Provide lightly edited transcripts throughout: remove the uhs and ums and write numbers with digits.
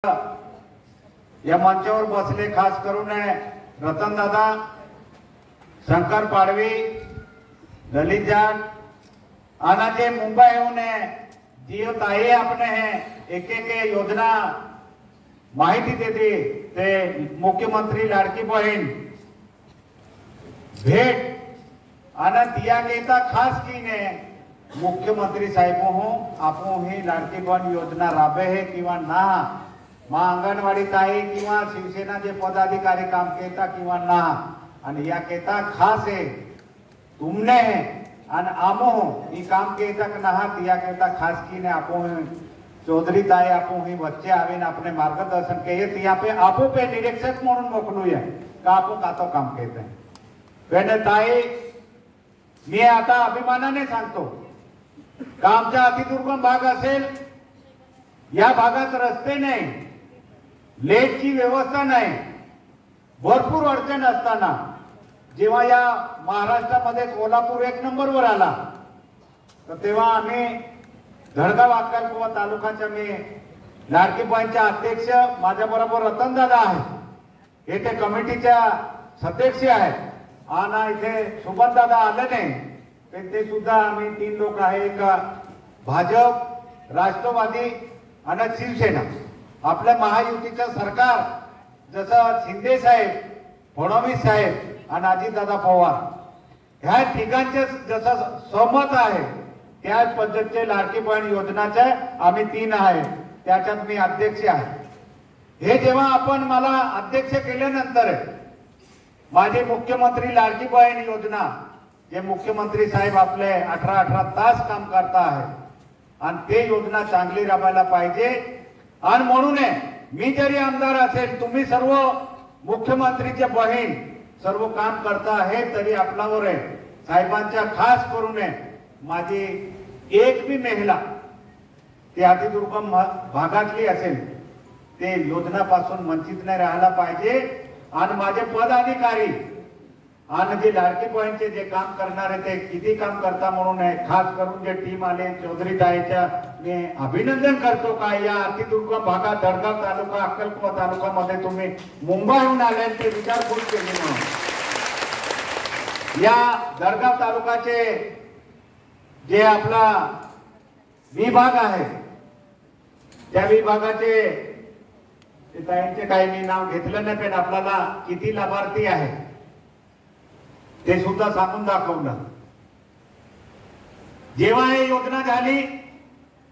या मंचावर बसले खास करून रतन दादा, शंकर पाडवी, ललित जाट आना जे मुंबई येऊन जिओ ताई आपने एक एक योजना माहिती देते ते मुख्यमंत्री लाडकी बहीण भेट आना दिया घेता खास कीने मुख्यमंत्री साहेब हो आपण ही लाडकी बहीण योजना राबे है किंवा ना मां अंगणवाडी ताई किंवा शिवसेना जे पदाधिकारी काम केता किंवा ना आणि या केता खास है तुमने आणि आमो ही काम केता ना दिया केता खास कीने आपण चौधरी ताई आपण ही बच्चे आवे ने अपने मार्गदर्शन के यहाँ पे आपो पे निरीक्षक म्हणून मोकलूया का आपण कातो काम केत आहे वेने ताई मी आता अभिमानाने सांगतो का आमचा अतिदुर्गम भाग असेल या भागात रस्ते नाही, लेटची व्यवस्था नाही, भरपूर अडचण असताना जेव्हा या महाराष्ट्रामध्ये कोल्हापूर एक नंबरवर आला तर तेव्हा आम्ही धडगाव अक्कलकुवा तालुक्याच्या मी लाडकी बहीणच्या अध्यक्ष माझ्या बरोबर रतन दादा आहे, येथे कमिटीच्या सदस्य आहेत आणि इथे सुमन दादा आले नाही ते सुद्धा आम्ही 3 लोक आहे, एक भाजप, राष्ट्रवादी आणि शिवसेना आपल्या महायुतीचं सरकार जसं शिंदे साहेब, फडणवीस साहेब आणि अजितदादा पवार ह्या ठिकाणचे जसं सहमत आहे त्याच पद्धतीचे लाडकी बहीण योजनाचे आम्ही 3 आहे, त्याच्यात मी अध्यक्ष आहे। हे जेव्हा आपण मला अध्यक्ष केल्यानंतर माझे मुख्यमंत्री लाडकी बहीण योजना जे मुख्यमंत्री साहेब आपले 18 तास काम करता आहे आणि ते योजना चांगली राबवायला पाहिजे आणि म्हणून मी जरी आमदार असेल तुम्ही सर्व मुख्यमंत्रीचे बहीण सर्व काम करता आहे तरी आपल्यावर साहेबांच्या खास करून माझी एक भी महिला ते अतिदुर्गम भागातली असेल ते योजनापासून वंचित नाही राहायला पाहिजे आणि माझे पदाधिकारी आणि जे लाडकी बहीणचे जे काम करणारे ते किती काम करता म्हणून खास करून जे टीम आले चौधरी ताईच्या मी अभिनंदन करतो का या अतिदुर्गम भागात धडगाव तालुका अक्कलकुवा तालुक्यामध्ये तुम्ही मुंबईहून आल्याचे विचारपूस केली म्हणून या धडगाव तालुक्याचे जे आपला विभाग आहे त्या विभागाचे ताईंचे काही मी नाव घेतलं नाही पण आपल्याला किती लाभार्थी आहे ते सुद्धा सांगून दाखवलं। जेव्हा ही योजना झाली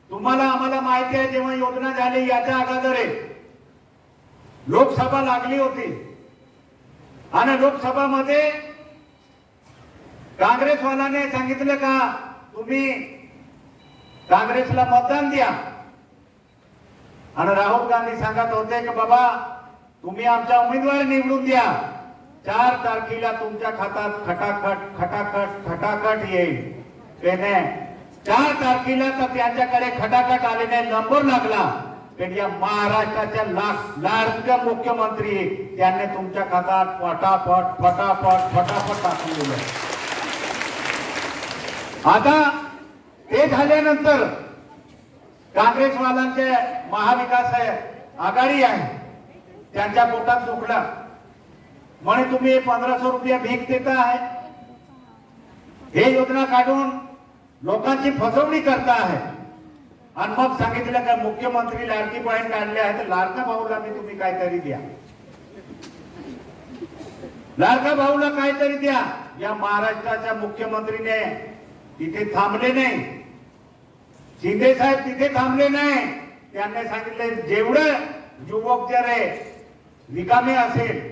तुम्हाला आम्हाला माहिती आहे जेव्हा योजना झाली याच्या अगोदर लोकसभा लागली होती आणि लोकसभामध्ये काँग्रेसवाल्याने सांगितलं का तुम्ही काँग्रेसला मतदान द्या आणि राहुल गांधी सांगत होते की बाबा तुम्ही आमचा उमेदवार निवडून द्या 4 तारखेला तुमच्या खात्यात खटाखट खटाखट खटाखट येईल। त्याने 4 तारखेला तर त्यांच्याकडे खटाखट आलेने नंबर लागला पण या महाराष्ट्राच्या लाडक्या मुख्यमंत्री त्यांनी तुमच्या खात्यात फटाफट फटाफट फटाफट टाकून दिलं। आता ते झाल्यानंतर काँग्रेसवाल्यांचे महाविकास आघाडी आहे त्यांच्या पोटात दुखलं म्हणे तुम्ही 1500 रुपये भीक देता आहे, हे योजना काढून लोकांची फसवणी करता आहे आणि मग सांगितलं का मुख्यमंत्री लाडकी बहीण काढले आहे तर लाडका भाऊला मी तुम्ही काहीतरी द्या, लाडका भाऊला काहीतरी द्या। या महाराष्ट्राच्या मुख्यमंत्रीने तिथे थांबले नाही, शिंदे साहेब तिथे थांबले नाही, त्यांनी सांगितले जेवढे युवक जर रिकामे असेल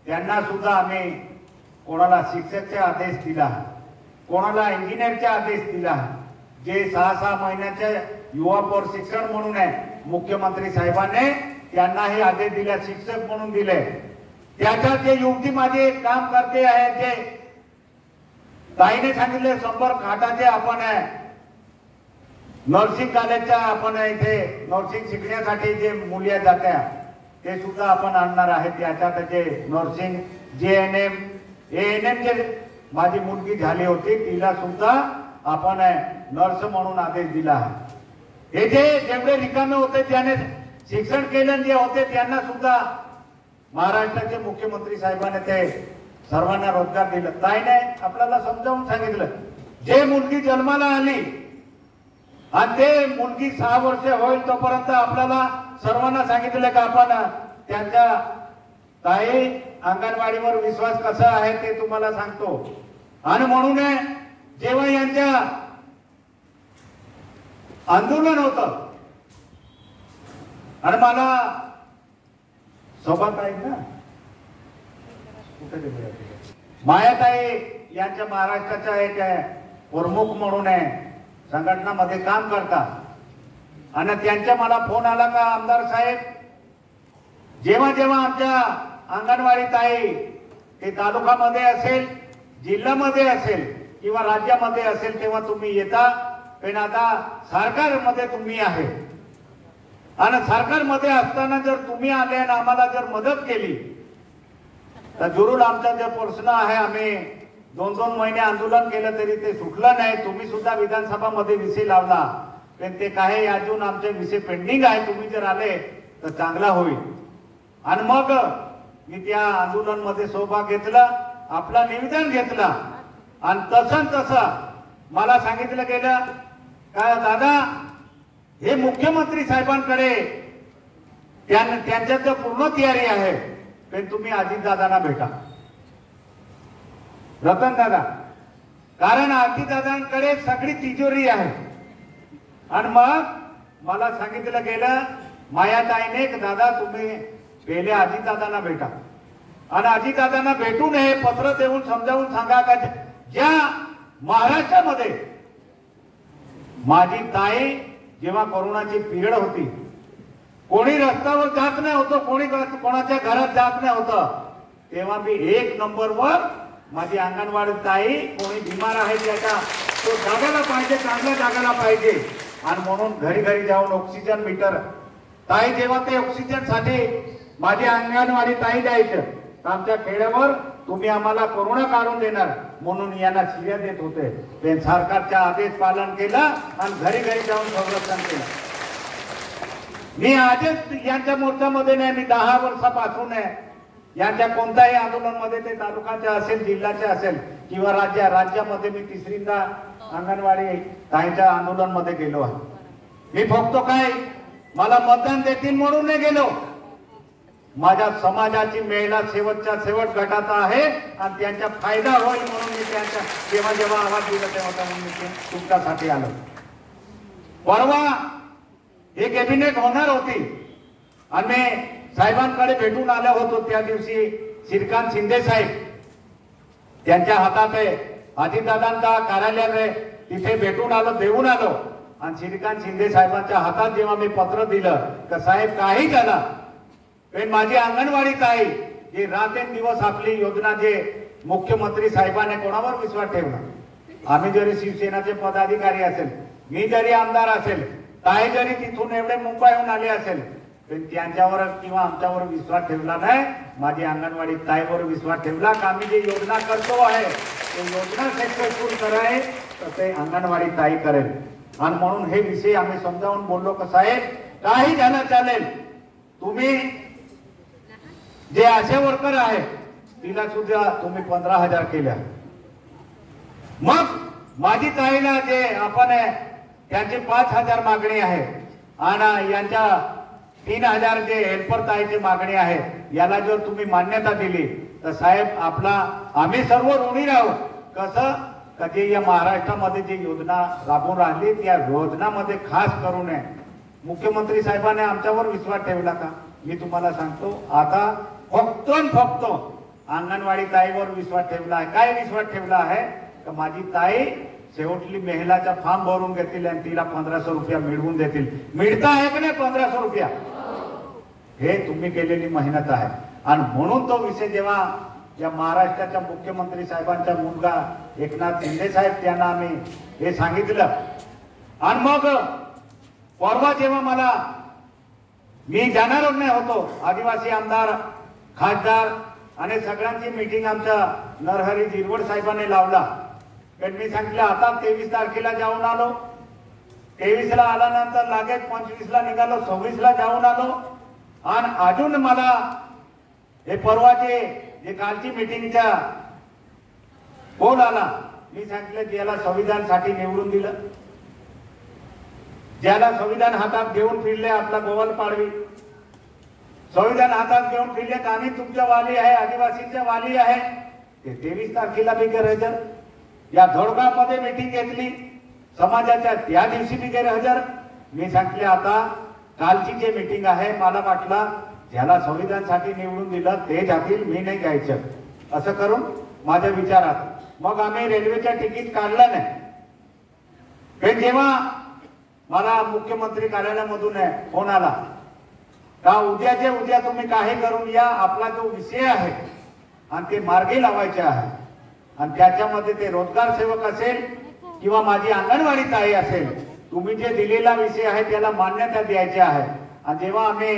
त्यांना सुद्धा आम्ही कोणाला शिक्षकचे आदेश दिला, कोणाला इंजिनियरचे आदेश दिला, जे 6-6 महिन्याचे युवा प्रशिक्षण म्हणून मुख्यमंत्री साहेबांनी त्यांना हे आदेश दिले, शिक्षक म्हणून दिले। त्याच्यात जे युवती माझे काम करते आहे जे ताईने सांगितले 100 खाटाचे आपण नर्सिंग कॉलेजच्या आपण इथे नर्सिंग शिकण्यासाठी जे मुली जात्या ते सुद्धा आपण आणणार आहे। त्याच्यात जे नर्सिंग JNM ANM जे माझी मुलगी झाली होती तिला सुद्धा आपण नर्स म्हणून आदेश दिला आहे। हे जे जेवढे रिकामे होते त्याने शिक्षण केंद्र जे होते त्यांना सुद्धा महाराष्ट्राचे मुख्यमंत्री साहेबांनी ते सर्वांना रोजगार दिला. ताईने आपल्याला समजावून सांगितलं, जे मुलगी जन्माला आली आणि ते मुलगी 6 वर्ष होईल तोपर्यंत आपल्याला सर्वांना सांगितलं की आपण त्यांच्या ताई अंगणवाडीवर विश्वास कसा आहे ते तुम्हाला सांगतो. आणि म्हणून जेव्हा यांच्या आंदोलन होतं आणि मला सोबत आहेत ना मायाताई यांच्या महाराष्ट्राच्या एक प्रमुख म्हणून संघटनामध्ये काम करतात आणि त्यांचा मला फोन आला का आमदार साहेब, जेव्हा जेव्हा आमच्या अंगणवाडी ताई ते तालुक्यामध्ये असेल, जिल्ह्यामध्ये असेल किंवा राज्यामध्ये असेल तेव्हा तुम्ही येता, पण आता सरकारमध्ये तुम्ही आहे आणि सरकारमध्ये असताना जर तुम्ही आले आणि आम्हाला जर मदत केली तर जरूर आमचा जे प्रश्न आहे, आम्ही 2-2 महिने आंदोलन केलं तरी ते सुटलं नाही. तुम्ही सुद्धा विधानसभा मध्ये विषय लावला, पण ते काही अजून आमचे विषय पेंडिंग आहे. तुम्ही जर आले तर चांगला होईल. आणि मग मी त्या आंदोलन मध्ये सहभाग घेतला, आपला निवेदन घेतला आणि तसं मला सांगितलं गेलं का दादा हे मुख्यमंत्री साहेबांकडे त्यांच्यात पूर्ण तयारी आहे, पण तुम्ही अजितदादांना भेटा, रतन दादा, कारण अजितदादांकडे सगळी तिजोरी आहे. आणि मग मला सांगितलं गेलं मायाताईने दादा तुम्ही पहिले अजितदादांना भेटा आणि अजितदादांना भेटून हे पत्र देऊन समजावून सांगा का ज्या महाराष्ट्रामध्ये माझी ताई जेव्हा कोरोनाची पिरियड होती, कोणी रस्त्यावर जात नाही होतं, कोणी कोणाच्या घरात जात नाही होतं, तेव्हा मी 1 नंबरवर माझी अंगणवाडी ताई कोणी बिमार आहे त्याच्या तो जागायला पाहिजे, चांगल्या जागायला पाहिजे. आणि म्हणून घरी घरी जाऊन ऑक्सिजन मीटर ताई जेव्हा ते ऑक्सिजन साठी माझी अंगणवाडी ताई द्यायचं तर आमच्या खेड्यावर तुम्ही आम्हाला कोरोना काढून देणार म्हणून यांना शिव्या देत होते. पण सरकारच्या आदेश पालन केलं आणि घरी घरी जाऊन संरक्षण केलं. मी आजच यांच्या मोर्चामध्ये नाही, मी 10 वर्षापासून यांच्या कोणत्याही आंदोलन मध्ये ते तालुक्याचे असेल, जिल्ह्याचे असेल किंवा राज्यामध्ये मी 3रींदा अंगणवाडी ताईंच्या आंदोलन मध्ये गेलो आहे. मी फक्त काय मला मतदान देतील म्हणून नाही गेलो, माझ्या समाजाची महिला शेवटच्या शेवट गटात आहे आणि त्यांचा फायदा होईल म्हणून मी त्यांच्या जेव्हा आवाज दिला तेव्हा मी तुमच्यासाठी आलो. परवा हे कॅबिनेट होणार होती आणि मी साहेबांकडे भेटून आलो होतो. त्या दिवशी श्रीकांत शिंदे साहेब त्यांच्या हातात अजितदादांच्या कार्यालयाने तिथे भेटून आलो, देऊन आलो आणि श्रीकांत शिंदे साहेबांच्या हातात जेव्हा मी पत्र दिलं तर साहेब काही झाला पण माझी अंगणवाडी ताई जी रात्रंदिवस आपली योजना जे मुख्यमंत्री साहेबांनी कोणावर विश्वास ठेवला, आम्ही जरी शिवसेनाचे पदाधिकारी असेल, मी जरी आमदार असेल, ताई जरी तिथून एवढे मुंबईहून आले असेल, पण त्यांच्यावर किंवा आमच्यावर विश्वास ठेवला नाही. माझी अंगणवाडी ताईवर विश्वास ठेवला का आम्ही जे योजना करतो आहे ते योजना सक्सेसफुल कराय तर ते अंगणवाडी ताई करेल. आणि म्हणून हे विषय आम्ही समजावून बोललो का साहेब काही झालं चालेल, तुम्ही जे आशा वर्कर आहे तिला सुद्धा तुम्ही 15,000 केल्या. मग माझी ताईला जे आपण त्यांचे 5,000 मागणी आहे आणि यांच्या 3,000 जे हेल्पर ताईची मागणी आहे, याला जर तुम्ही मान्यता दिली तर साहेब आपला आम्ही सर्व ऋणी राहू. कसं कधी या महाराष्ट्रामध्ये जी योजना राबवून राहिली त्या योजनामध्ये खास करून मुख्यमंत्री साहेबांनी आमच्यावर विश्वास ठेवला का? मी तुम्हाला सांगतो आता फक्त अंगणवाडी ताईवर विश्वास ठेवला आहे. काय विश्वास ठेवला आहे का माझी ताई शेवटली महिलाचा फॉर्म भरून घेतील आणि तिला 1500 रुपया मिळवून देतील. मिळता आहे का नाही 1500 रुपया? हे तुम्ही केलेली मेहनत आहे. आणि म्हणून तो विषय जेव्हा या महाराष्ट्राच्या मुख्यमंत्री साहेबांचा मुलगा एकनाथ शिंदे साहेब त्यांना आम्ही हे सांगितलं आणि मग परवा जेव्हा मी जाणारच नाही होतो, आदिवासी आमदार खासदार आणि सगळ्यांची मीटिंग आमच्या नरहरी झिरवड साहेबांनी लावला. पण मी सांगितलं आता 23 तारखेला जाऊन आलो, 23ला आल्यानंतर लागेच 25ला निघालो, 26ला जाऊन आलो आणि अजून मला हे परवाचे जे कालची मीटिंगच्या फोन आला. मी सांगितलं ज्याला संविधानासाठी निवडून दिलं, ज्याला संविधान हातात घेऊन फिरले, आपला गोवल पाडवी संविधान हातात घेऊन फिरले, आम्ही तुमच्या वाली आहे, आदिवासींच्या वाली आहे. ते 23 तारखेला मी गैरहजर, या धोडगावमध्ये मीटिंग घेतली समाजाच्या, त्या दिवशी मी गैरहजर. मी सांगितले आता कालची जे मीटिंग आहे, मला वाटलं ज्याला संविधानासाठी निवडून दिलं ते जातील, मी नाही जायचं, असं करून माझ्या विचारात मग आम्ही रेल्वेच्या तिकीट काढलं नाही. पण जेव्हा मला मुख्यमंत्री कार्यालयामधून फोन आला का उद्याचे उद्या तुम्ही काही करून या, आपला जो विषय आहे आणि ते मार्गी लावायचे आहे आणि त्याच्यामध्ये ते रोजगार सेवक असेल किंवा माझी अंगणवाडी ताई असेल, तुम्ही जे दिलेला विषय आहे त्याला मान्यता द्यायची आहे. आणि जेव्हा आम्ही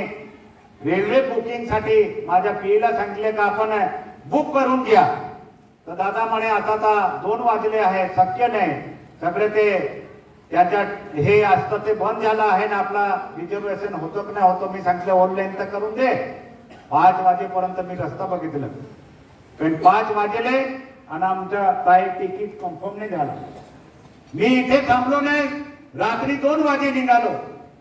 रेल्वे बुकिंग साठी माझ्या पीएला सांगितले का आपण बुक करून घ्या, तर दादा म्हणे आता 2 वाजले आहे, शक्य नाही, सगळे ते त्याच्यात हे असतं ते बंद झालं आहे ना, आपला रिझर्वेशन होतं की नाही होतं. मी सांगितलं ऑनलाईन तर करून दे. 5 वाजेपर्यंत मी रस्ता बघितलं, पण 5 वाजले आणि आमच्या ताई तिकीट कन्फर्म नाही झालं. मी इथे थांबलो नाही, रात्री 2 वाजे निघालो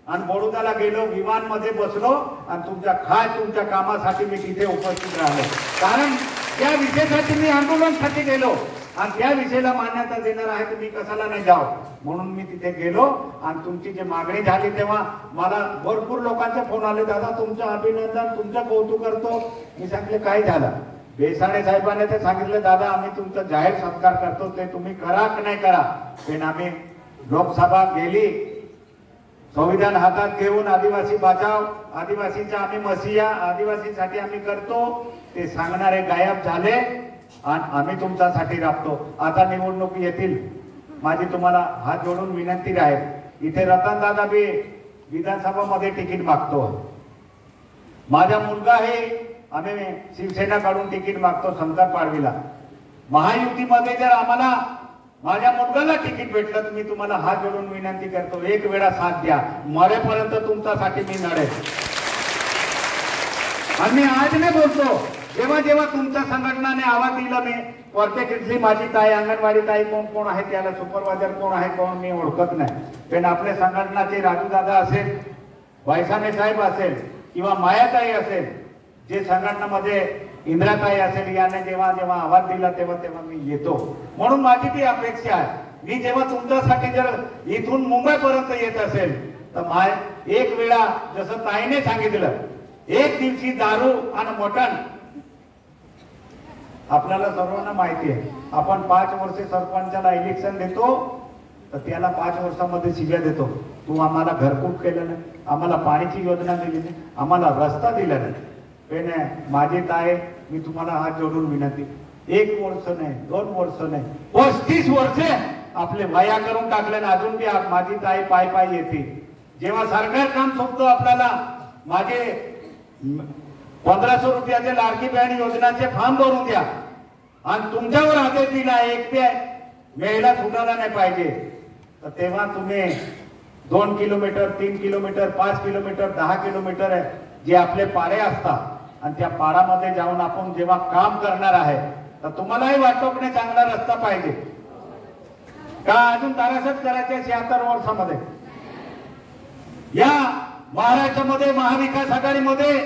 आणि बडोद्याला गेलो, विमान मध्ये बसलो आणि तुमच्या कामासाठी मी तिथे उपस्थित राहिलो. कारण त्या विषयासाठी मी आंदोलनासाठी गेलो आणि त्या विषयाला मान्यता देणार आहे तर मी कशाला नाही जाऊ, म्हणून मी तिथे गेलो. आणि तुमची जी मागणी झाली तेव्हा मला भरपूर लोकांचे फोन आले, दादा तुमचं अभिनंदन, तुमचं कौतुक करतो. मी सांगितले काय झालं, बेसाणे साहेबांनी ते सांगितलं दादा आम्ही तुमचा जाहीर सत्कार करतो, ते तुम्ही करा की नाही करा. पण आम्ही लोकसभा गेली, संविधान हातात घेऊन आदिवासी बचाव, आदिवासींचा आम्ही मसिया, आदिवासींसाठी आम्ही करतो, ते सांगणारे गायब झाले आणि आम्ही तुमच्यासाठी राबतो. आता निवडणूक येतील, माझी तुम्हाला हात जोडून विनंती आहे, इथे रतन दादा बी विधानसभा मध्ये तिकीट मागतो, माझा मुलगा हे आम्ही शिवसेना काढून तिकीट मागतो शंकर पाडवीला. महायुतीमध्ये जर आम्हाला माझ्या मुलगाला तिकीट भेटलं तर मी तुम्हाला हात जोडून विनंती करतो, एक वेळा साथ द्या, मरेपर्यंत तुमच्यासाठी मी लढेन. आणि मी आज नाही बोलतो, जेव्हा जेव्हा तुमच्या संघटनाने आवाज दिला, मी प्रत्येक माझी ताई, अंगणवाडी ताई कोण कोण आहे, त्याला सुपरवायझर कोण आहे कोण मी ओळखत नाही, पण आपल्या संघटनाचे राजू दादा असेल, वायसाने साहेब असेल किंवा मायाताई असेल, जे संघटनामध्ये इंद्राताई असेल, याने जेव्हा जेव्हा आवाज दिला तेव्हा तेव्हा मी येतो. म्हणून माझी ती अपेक्षा आहे, मी जेव्हा तुमच्यासाठी जर इथून मुंबईपर्यंत येत असेल तर एक वेळा जसं ताईने सांगितलं, एक दिवशी दारू आणि मटण, आपल्याला सर्वांना माहिती आहे, आपण 5 वर्षे सरपंचाला इलेक्शन देतो तर त्याला 5 वर्षामध्ये शिव्या देतो, तू आम्हाला घरकुल केलं नाही, आम्हाला पाण्याची योजना दिली नाही, आम्हाला रस्ता दिला नाही. पण माझे ताई, मी तुम्हाला हात जोडून विनंती, 1 वर्ष नाही, 2 वर्ष नाही, 35 वर्षे आपले वाया करून टाकले ना, अजून बी माझी ताई पाय पाय येते. जेव्हा सरकार काम सोपतो आपल्याला, माझे 1500 रुपयाचे लाडकी बहीण योजनाचे फॉर्म भरून द्या आणि तुमच्यावर आदेश दिला एक महिला सुटायला नाही पाहिजे, तर तेव्हा तुम्ही 2 किलोमीटर, 3 किलोमीटर, 5 किलोमीटर, 10 किलोमीटर जे आपले पाडे असतात आणि त्या पाडामध्ये जाऊन आपण जेव्हा काम करणार आहे तर तुम्हालाही वाटतो की नाही चांगला रस्ता पाहिजे का, अजून तारासच करायचे 76 वर्षामध्ये. या महाराष्ट्रामध्ये महाविकास आघाडीमध्ये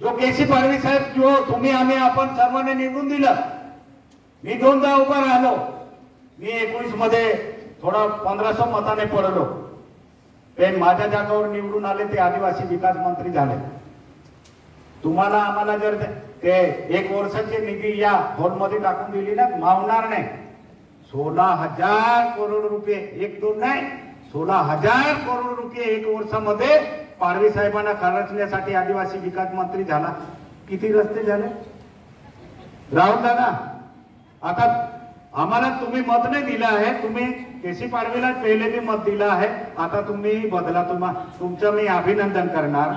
जो केसी पाडवी साहेब, जो तुम्ही आम्ही आपण सर्वांनी निवडून दिलं, मी 2दा उभा राहिलो, मी 19 मध्ये थोडा 1500 मताने पडलो, पण माझ्या जागावर निवडून आले ते आदिवासी विकास मंत्री झाले. तुम्हाला आम्हाला जर ते 1 वर्षाची निधी या हॉलमध्ये टाकून दिली ना, मावणार नाही. 16,000 करोड रुपये, 1-2 नाही, 16,000 करोड रुपये 1 वर्षामध्ये पाडवी साहेबांना खर्चण्यासाठी आदिवासी विकास मंत्री झाला. किती रस्ते झाले राहुल दादा. आता आम्हाला तुम्ही मत नाही दिलं आहे, तुम्ही केसी पाडवीला पहिले बी मत दिलं आहे, आता तुम्ही बदला, तुमचं मी अभिनंदन करणार.